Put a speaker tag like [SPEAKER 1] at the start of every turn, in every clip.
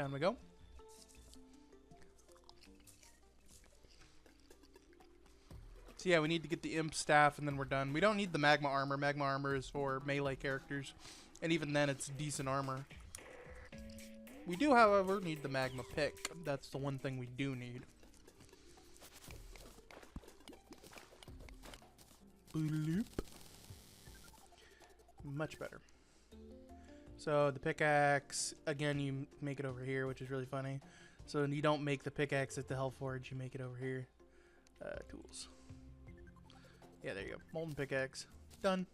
[SPEAKER 1] Down we go. So yeah, we need to get the imp staff and then we're done. We don't need the magma armor. Magma armor is for melee characters. And even then it's decent armor. We do, however, need the magma pick. That's the one thing we do need. Bloop. Much better. So the pickaxe, again, you make it over here, which is really funny. So you don't make the pickaxe at the Hellforge, you make it over here. Tools. Yeah, there you go. Molten pickaxe. Done.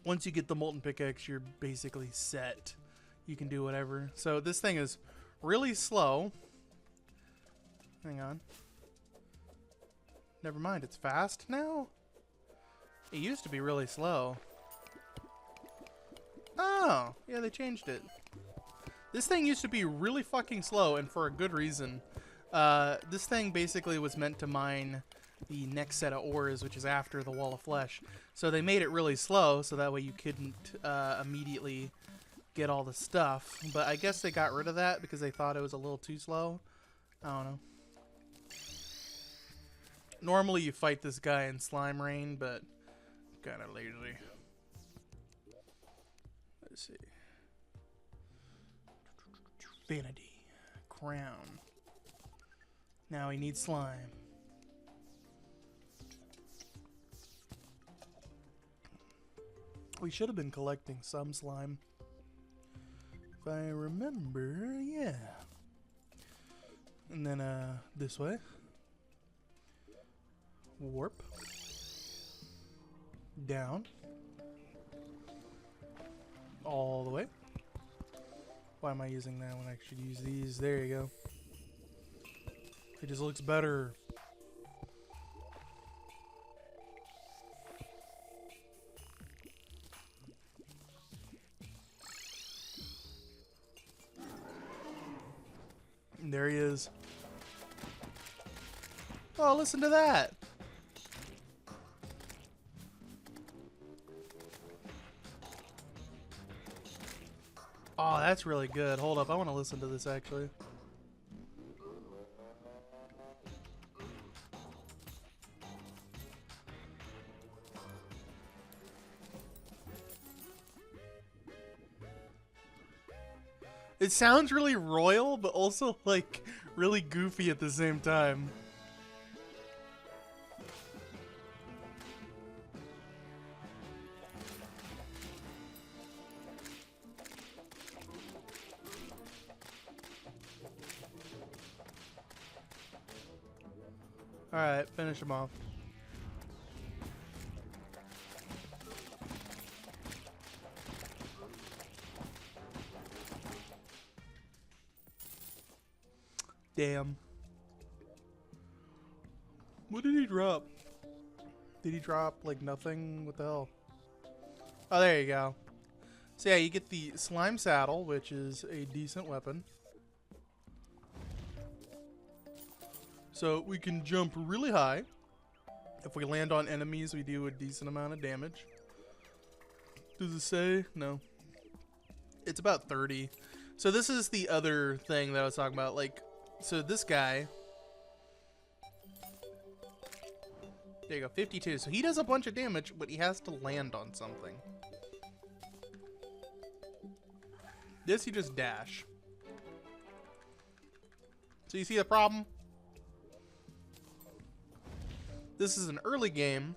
[SPEAKER 1] Once you get the molten pickaxe, you're basically set. You can do whatever. So this thing is really slow. Hang on. Never mind, it's fast now? It used to be really slow. Oh, yeah, they changed it. This thing used to be really fucking slow, and for a good reason. This thing basically was meant to mine the next set of ores, which is after the Wall of Flesh. So they made it really slow, so that way you couldn't immediately get all the stuff. But I guess they got rid of that because they thought it was a little too slow. I don't know. Normally you fight this guy in slime rain, but kind of lazy. Let's see. Vanity. Crown. Now he needs slime. We should have been collecting some slime. If I remember, yeah. And then, this way. Warp. Down. All the way. Why am I using that when I should use these? There you go. It just looks better. And there he is. Oh, listen to that. Oh, that's really good. Hold up, I want to listen to this actually. It sounds really royal, but also like really goofy at the same time. Alright, finish him off. Damn. What did he drop? Did he drop like nothing? What the hell? Oh, there you go. So yeah, you get the slime saddle, which is a decent weapon. So we can jump really high. If we land on enemies, we do a decent amount of damage. Does it say? No. It's about 30. So this is the other thing that I was talking about. Like, so this guy. There you go, 52. So he does a bunch of damage, but he has to land on something. This, you just dash. So you see the problem? This is an early game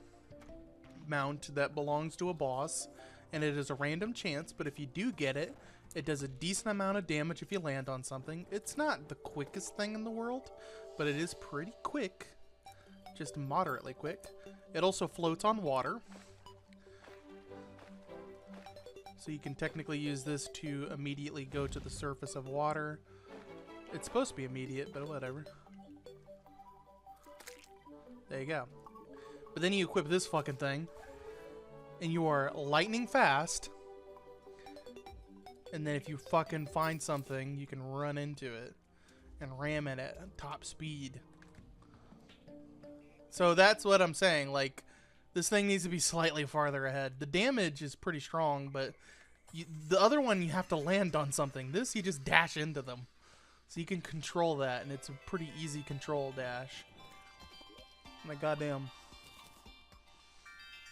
[SPEAKER 1] mount that belongs to a boss, and it is a random chance, but if you do get it, it does a decent amount of damage if you land on something. It's not the quickest thing in the world, but it is pretty quick. Just moderately quick. It also floats on water. So you can technically use this to immediately go to the surface of water. It's supposed to be immediate, but whatever. There you go. But then you equip this fucking thing, and you are lightning fast. And then if you fucking find something, you can run into it and ram it at top speed. So that's what I'm saying. Like, this thing needs to be slightly farther ahead. The damage is pretty strong, but The other one, you have to land on something. This, you just dash into them. So you can control that, and it's a pretty easy control dash. My goddamn.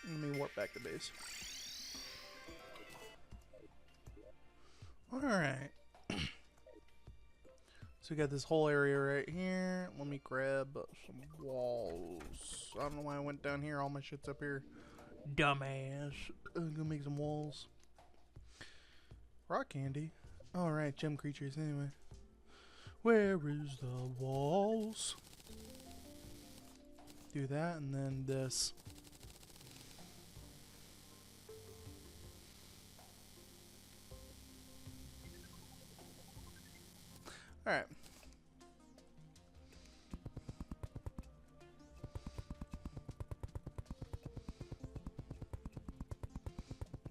[SPEAKER 1] Let me warp back to base. Alright. So we got this whole area right here. Let me grab some walls. I don't know why I went down here. All my shit's up here. Dumbass. I'm gonna make some walls. Rock candy. Alright, gem creatures anyway. Where is the walls? Do that and then this. Alright.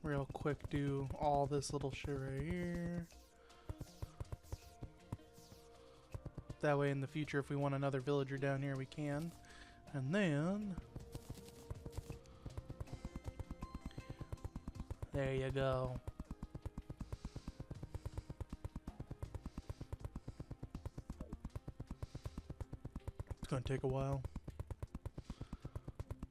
[SPEAKER 1] Real quick, do all this little shit right here. That way in the future, if we want another villager down here, we can. And then... there you go. It's gonna take a while.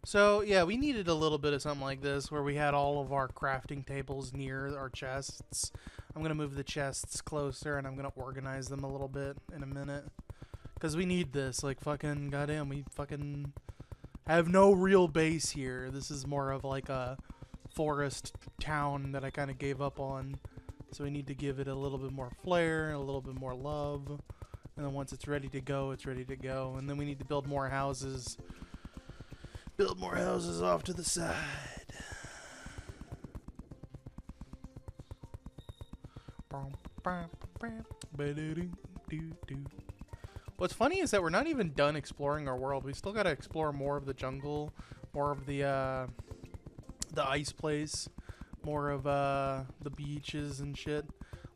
[SPEAKER 1] So, yeah, we needed a little bit of something like this where we had all of our crafting tables near our chests. I'm going to move the chests closer and I'm going to organize them a little bit in a minute. Because we need this. Like, fucking, goddamn, we fucking have no real base here. This is more of like a forest town that I kind of gave up on. So we need to give it a little bit more flair, a little bit more love. And then once it's ready to go, it's ready to go. And then we need to build more houses. Build more houses off to the side. What's funny is that we're not even done exploring our world. We still got to explore more of the jungle, more of the ice place, more of the beaches and shit.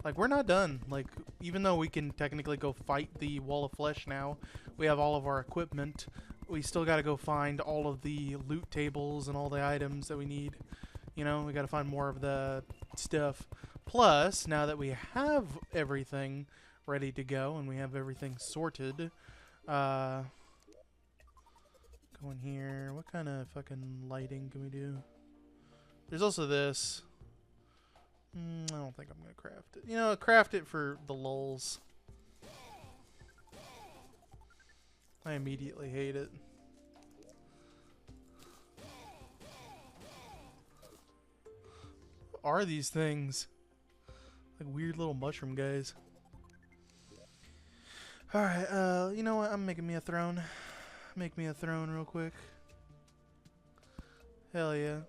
[SPEAKER 1] Like, we're not done. Like, even though we can technically go fight the wall of flesh now, we have all of our equipment. We still got to go find all of the loot tables and all the items that we need. You know, we got to find more of the stuff. Plus, now that we have everything ready to go and we have everything sorted, go in here. What kind of fucking lighting can we do? There's also this. I don't think I'm going to craft it. You know, craft it for the lulz. I immediately hate it. What are these things? Like weird little mushroom guys. Alright, you know what? I'm making me a throne. Make me a throne real quick. Hell yeah.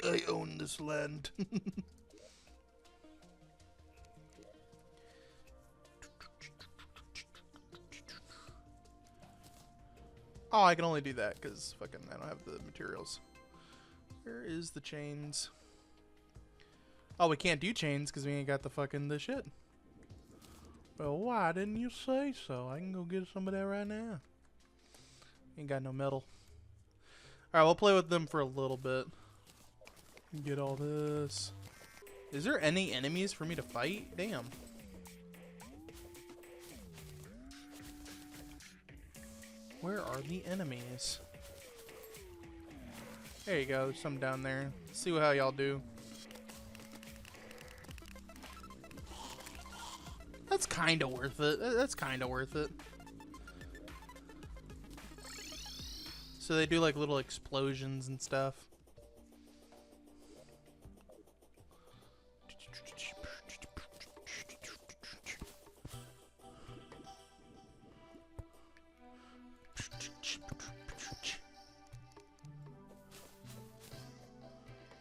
[SPEAKER 1] I own this land. Oh, I can only do that because fucking I don't have the materials. Where is the chains? Oh, we can't do chains because we ain't got the fucking the shit. Well, why didn't you say so? I can go get some of that right now. Ain't got no metal. Alright, we'll play with them for a little bit. Get all this. Is there any enemies for me to fight? Damn. Where are the enemies? There you go. There's some down there. Let's see how y'all do. That's kind of worth it. That's kind of worth it. So they do like little explosions and stuff.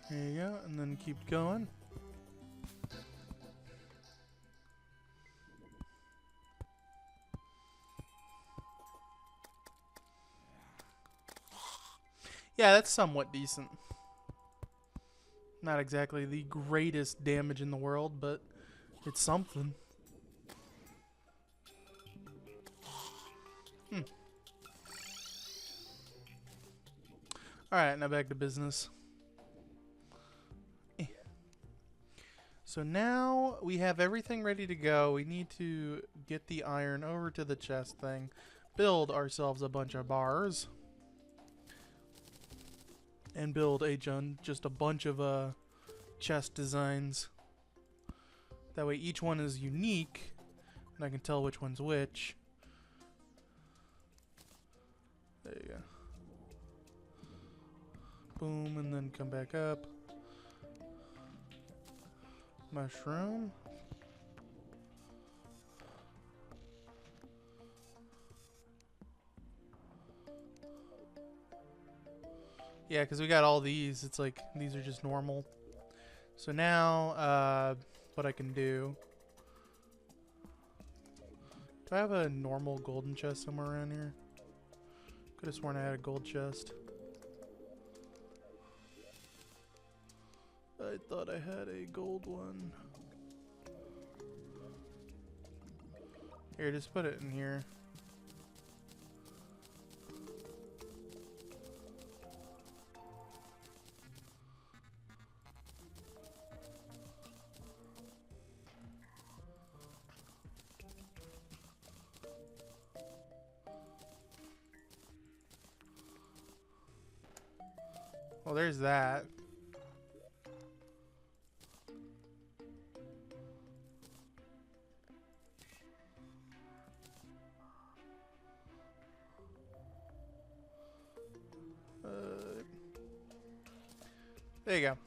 [SPEAKER 1] There you go, and then keep going. Yeah, that's somewhat decent. Not exactly the greatest damage in the world, but it's something. Alright, now back to business. So now we have everything ready to go. We need to get the iron over to the chest thing, build ourselves a bunch of bars, and build just a bunch of chest designs. That way each one is unique, and I can tell which one's which. There you go. Boom, and then come back up. Mushroom. Yeah, because we got all these. It's like, these are just normal. So now, what I can do... Do I have a normal golden chest somewhere around here? Could have sworn I had a gold chest. I thought I had a gold one. Here, just put it in here. Well, there's that. There you go.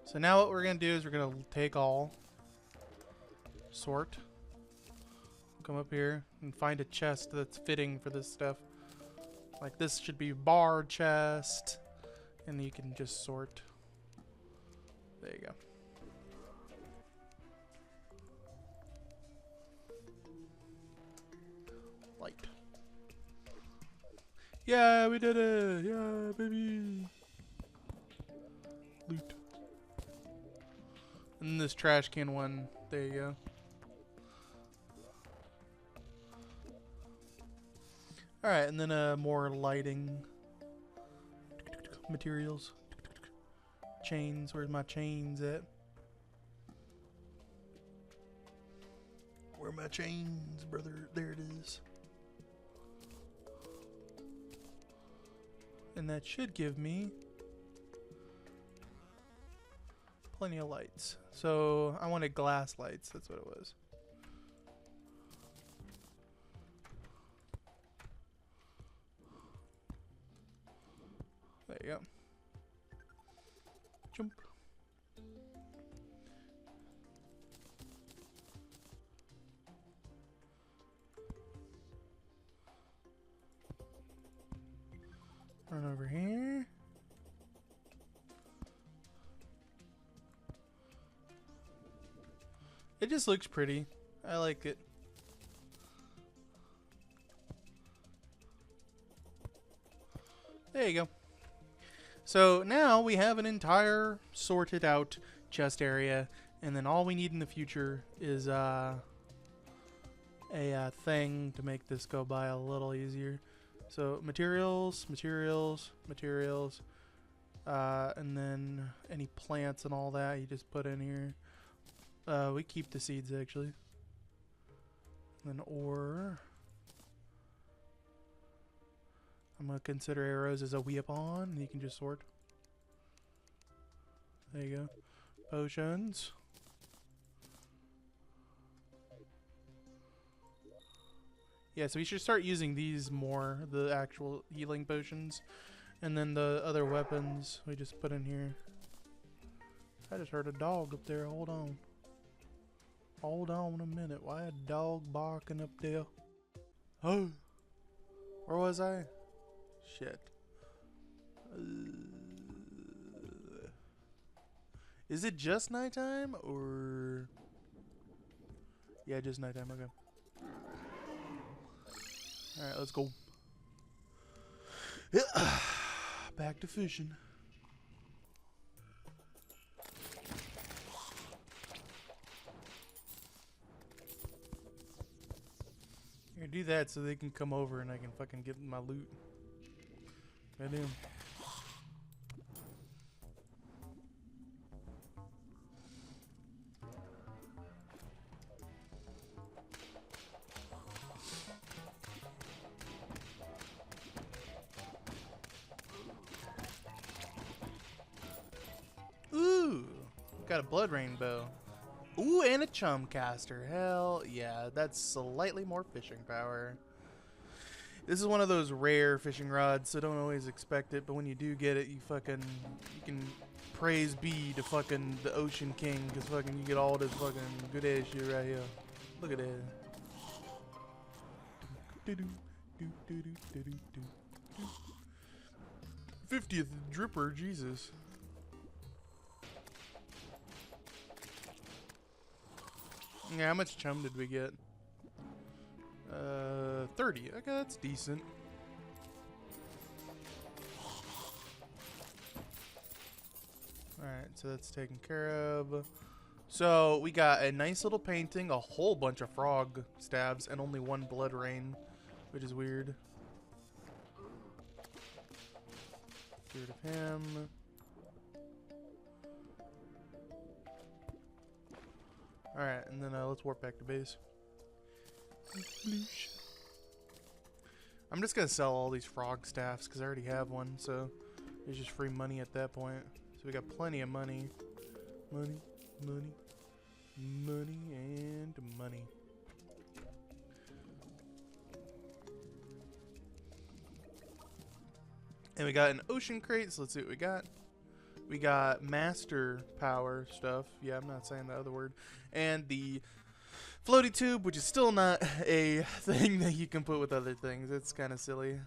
[SPEAKER 1] So now what we're going to do is we're going to take all, sort, come up here and find a chest that's fitting for this stuff. Like this should be bar chest, and you can just sort. There you go. Light. Yeah, we did it! Yeah, baby! Loot. And this trash can one, there you go. Alright, and then more lighting. Materials. Chains, where's my chains at? Where are my chains, brother? There it is. And that should give me plenty of lights. So I wanted glass lights, that's what it was. There you go. Jump. Run over here. It just looks pretty. I like it. There you go. So now we have an entire sorted out chest area, and then all we need in the future is a thing to make this go by a little easier. So materials, materials, materials, and then any plants and all that you just put in here. We keep the seeds actually. And then ore. I'm gonna consider arrows as a weapon, and you can just sort. There you go. Potions. Yeah, so we should start using these more, the actual healing potions. And then the other weapons we just put in here. I just heard a dog up there, hold on. Hold on a minute, why a dog barking up there? Oh! Where was I? Shit. Is it just nighttime or? Yeah, just nighttime. Okay. All right, let's go. Back to fishing. Here, do that so they can come over and I can fucking get my loot. Goddamn. Ooh, got a blood rainbow. Ooh, and a chum caster. Hell yeah, that's slightly more fishing power. This is one of those rare fishing rods, so don't always expect it, but when you do get it, you can praise be to fucking the Ocean King, because fucking you get all this fucking good ass shit right here. Look at that. 50th dripper, Jesus. Yeah, how much chum did we get? 30. Okay, that's decent. Alright, so that's taken care of. So, we got a nice little painting, a whole bunch of frog stabs, and only one blood rain, which is weird. Get rid of him. Alright, and then let's warp back to base. I'm just gonna sell all these frog staffs because I already have one, so it's just free money at that point. So we got plenty of money. Money, money, money, and money. And we got an ocean crate, so let's see what we got. We got master power stuff. Yeah, I'm not saying the other word. And the floaty tube, which is still not a thing that you can put with other things. It's kind of silly.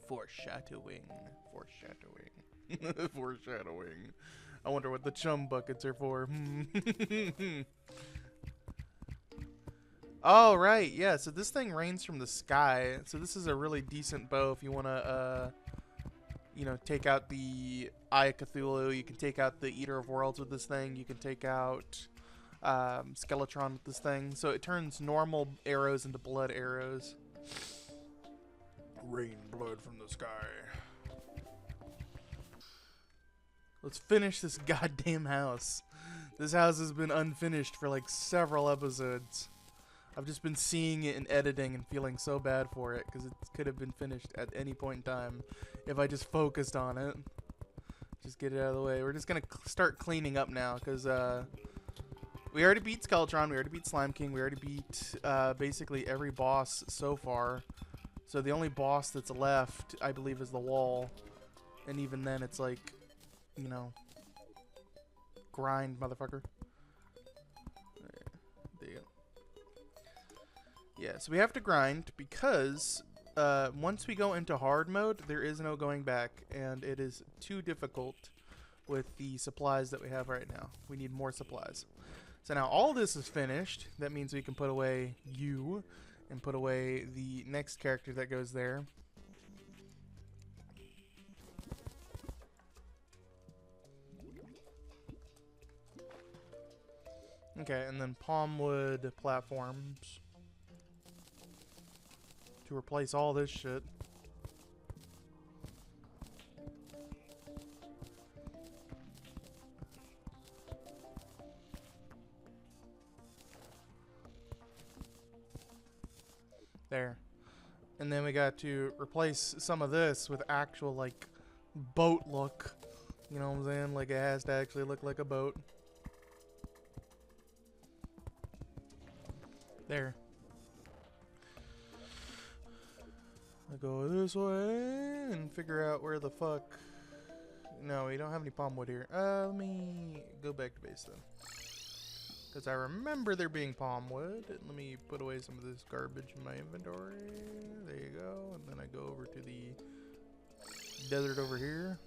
[SPEAKER 1] Foreshadowing. Foreshadowing. Foreshadowing. I wonder what the chum buckets are for. Oh, right. Yeah, so this thing rains from the sky. So this is a really decent bow if you want to, you know, take out the Eye of Cthulhu. You can take out the Eater of Worlds with this thing. You can take out Skeletron with this thing. So it turns normal arrows into blood arrows. Rain blood from the sky. Let's finish this goddamn house. This house has been unfinished for like several episodes. I've just been seeing it in editing and feeling so bad for it because it could have been finished at any point in time if I just focused on it. Just get it out of the way. We're just going to start cleaning up now because we already beat Skeletron, we already beat Slime King, we already beat basically every boss so far. So the only boss that's left, I believe, is the wall. And even then it's like, you know, grind, motherfucker. There you go. Yeah, so we have to grind because once we go into hard mode, there is no going back, and it is too difficult with the supplies that we have right now. We need more supplies. So now all this is finished. That means we can put away you and put away the next character that goes there. Okay, and then palmwood platforms to replace all this shit. There. And then we got to replace some of this with actual, like, boat look. You know what I'm saying? Like, it has to actually look like a boat. There. I go this way and figure out where the fuck... No, we don't have any palm wood here. Let me go back to base then. Because I remember there being palm wood. Let me put away some of this garbage in my inventory. There you go. And then I go over to the desert over here.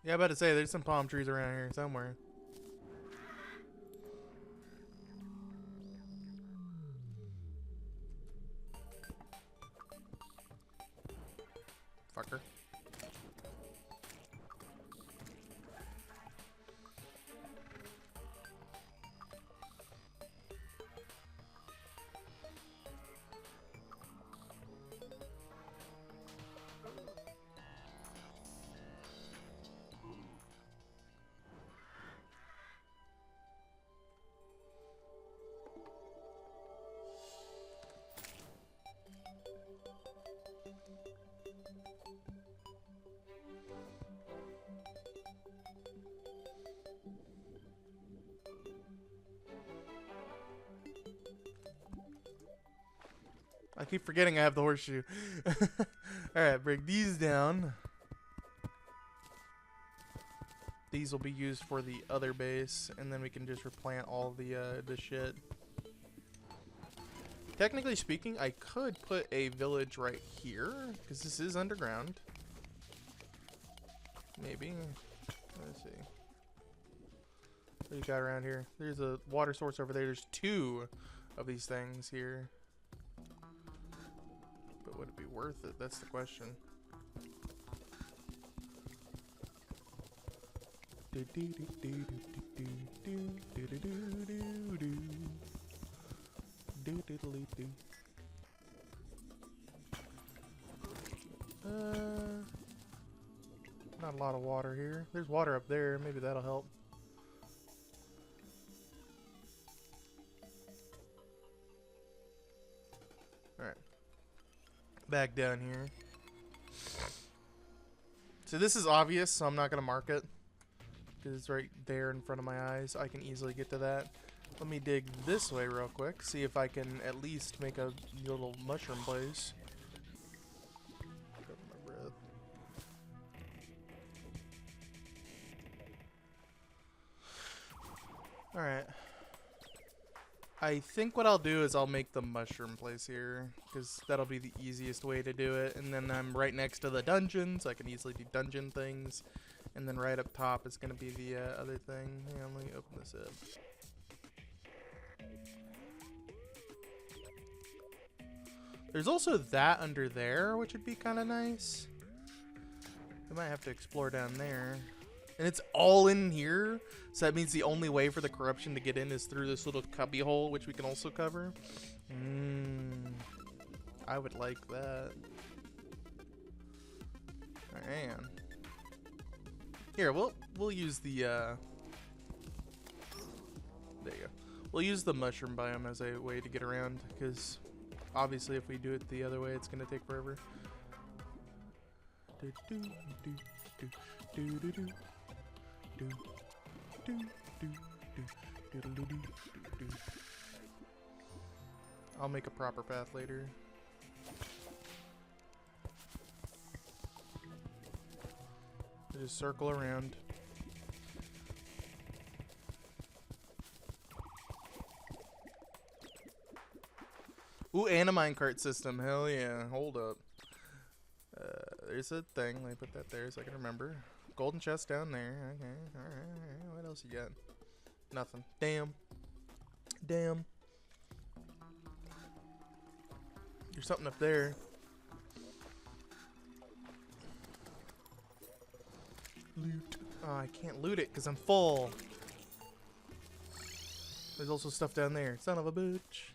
[SPEAKER 1] Yeah, I'm about to say, there's some palm trees around here somewhere. motherfucker. I keep forgetting I have the horseshoe. Alright, break these down. These will be used for the other base, and then we can just replant all the shit. Technically speaking, I could put a village right here, because this is underground. Maybe. Let's see. What do you got around here? There's a water source over there. There's 2 of these things here. But would it be worth it? That's the question. Not a lot of water here. There's water up there. Maybe that'll help. Alright. Back down here. So this is obvious, so I'm not going to mark it. Because it's right there in front of my eyes. I can easily get to that. Let me dig this way real quick. See if I can at least make a little mushroom place. Cover my breath. Alright. I think what I'll do is I'll make the mushroom place here. Because that'll be the easiest way to do it. And then I'm right next to the dungeon, so I can easily do dungeon things. And then right up top is going to be the other thing. Hang on, let me open this up. There's also that under there, which would be kind of nice. I might have to explore down there. And it's all in here, so that means the only way for the corruption to get in is through this little cubby hole, which we can also cover. I would like that. Man. Here, we'll use the there you go. We'll use the mushroom biome as a way to get around, because obviously if we do it the other way, it's gonna take forever. I'll make a proper path later. Just circle around. Ooh, and a minecart system. Hell yeah. Hold up. There's a thing. Let me put that there so I can remember. Golden chest down there. Okay. Alright. What else you got? Nothing. Damn. Damn. There's something up there. Loot. Oh, I can't loot it because I'm full. There's also stuff down there. Son of a bitch.